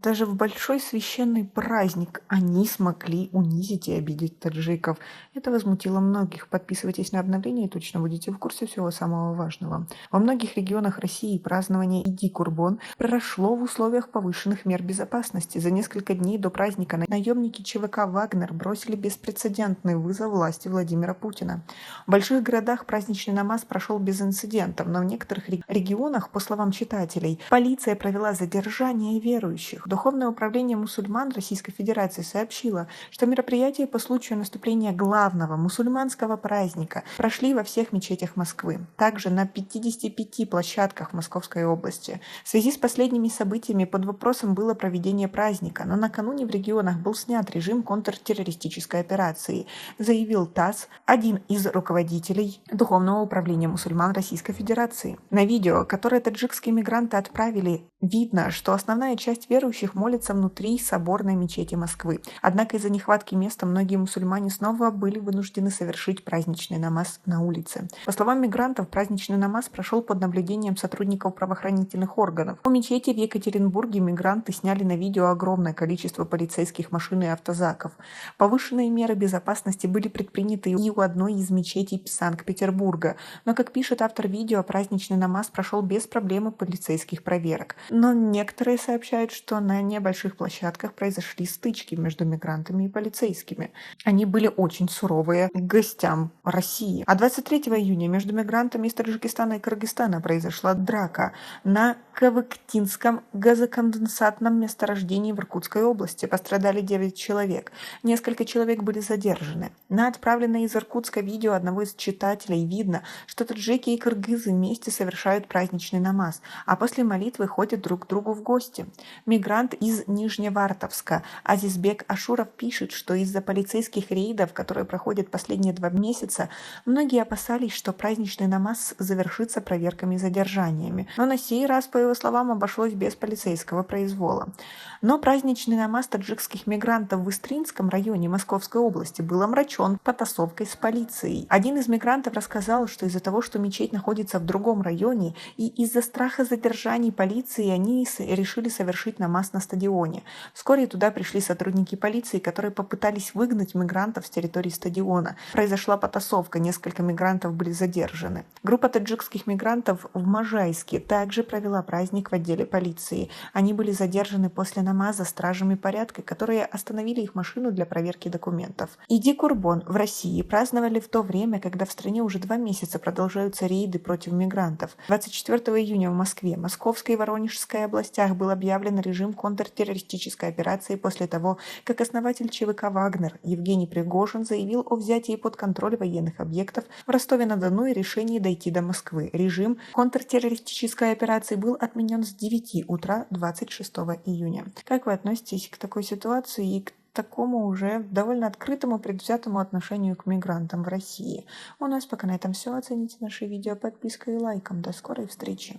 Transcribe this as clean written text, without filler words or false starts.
Даже в большой священный праздник они смогли унизить и обидеть таджиков. Это возмутило многих. Подписывайтесь на обновления и точно будете в курсе всего самого важного. Во многих регионах России празднование Иди-Курбон прошло в условиях повышенных мер безопасности. За несколько дней до праздника наемники ЧВК «Вагнер» бросили беспрецедентный вызов власти Владимира Путина. В больших городах праздничный намаз прошел без инцидентов, но в некоторых регионах, по словам читателей, полиция провела задержание верующих. Духовное управление мусульман Российской Федерации сообщило, что мероприятия по случаю наступления главного мусульманского праздника прошли во всех мечетях Москвы, также на 55 площадках в Московской области. В связи с последними событиями под вопросом было проведение праздника, но накануне в регионах был снят режим контртеррористической операции, заявил ТАСС, один из руководителей Духовного управления мусульман Российской Федерации. На видео, которое таджикские мигранты отправили, видно, что основная часть верующих молится внутри соборной мечети Москвы. Однако из-за нехватки места многие мусульмане снова были вынуждены совершить праздничный намаз на улице. По словам мигрантов, праздничный намаз прошел под наблюдением сотрудников правоохранительных органов. У мечети в Екатеринбурге мигранты сняли на видео огромное количество полицейских машин и автозаков. Повышенные меры безопасности были предприняты и у одной из мечетей Санкт-Петербурга, но, как пишет автор видео, праздничный намаз прошел без проблем и полицейских проверок. Но некоторые сообщают, что на небольших площадках произошли стычки между мигрантами и полицейскими. Они были очень суровые к гостям России. А 23 июня между мигрантами из Таджикистана и Кыргызстана произошла драка на Кавыктинском газоконденсатном месторождении в Иркутской области. Пострадали 9 человек. Несколько человек были задержаны. На отправленное из Иркутска видео одного из читателей видно, что таджики и кыргызы вместе совершают праздничный намаз, а после молитвы ходят друг к другу в гости. Мигрант из Нижневартовска Азизбек Ашуров пишет, что из-за полицейских рейдов, которые проходят последние 2 месяца, многие опасались, что праздничный намаз завершится проверками и задержаниями. Но на сей раз, по его словам, обошлось без полицейского произвола. Но праздничный намаз таджикских мигрантов в Истринском районе Московской области был омрачен потасовкой с полицией. Один из мигрантов рассказал, что из-за того, что мечеть находится в другом районе, и из-за страха задержаний полиции они решили совершить намаз на стадионе. Вскоре туда пришли сотрудники полиции, которые попытались выгнать мигрантов с территории стадиона. Произошла потасовка, несколько мигрантов были задержаны. Группа таджикских мигрантов в Можайске также провела праздник в отделе полиции. Они были задержаны после намаза стражами порядка, которые остановили их машину для проверки документов. Иди-Курбон в России праздновали в то время, когда в стране уже 2 месяца продолжаются рейды против мигрантов. 24 июня в Москве, Московской и Воронежской областях был объявлен режим контртеррористической операции после того, как основатель ЧВК «Вагнер» Евгений Пригожин заявил о взятии под контроль военных объектов в Ростове-на-Дону и решении дойти до Москвы. Режим контртеррористической операции был отменен с 9 утра 26 июня. Как вы относитесь к такой ситуации и к такому уже довольно открытому, предвзятому отношению к мигрантам в России? У нас пока на этом все. Оцените наше видео подпиской и лайком. До скорой встречи!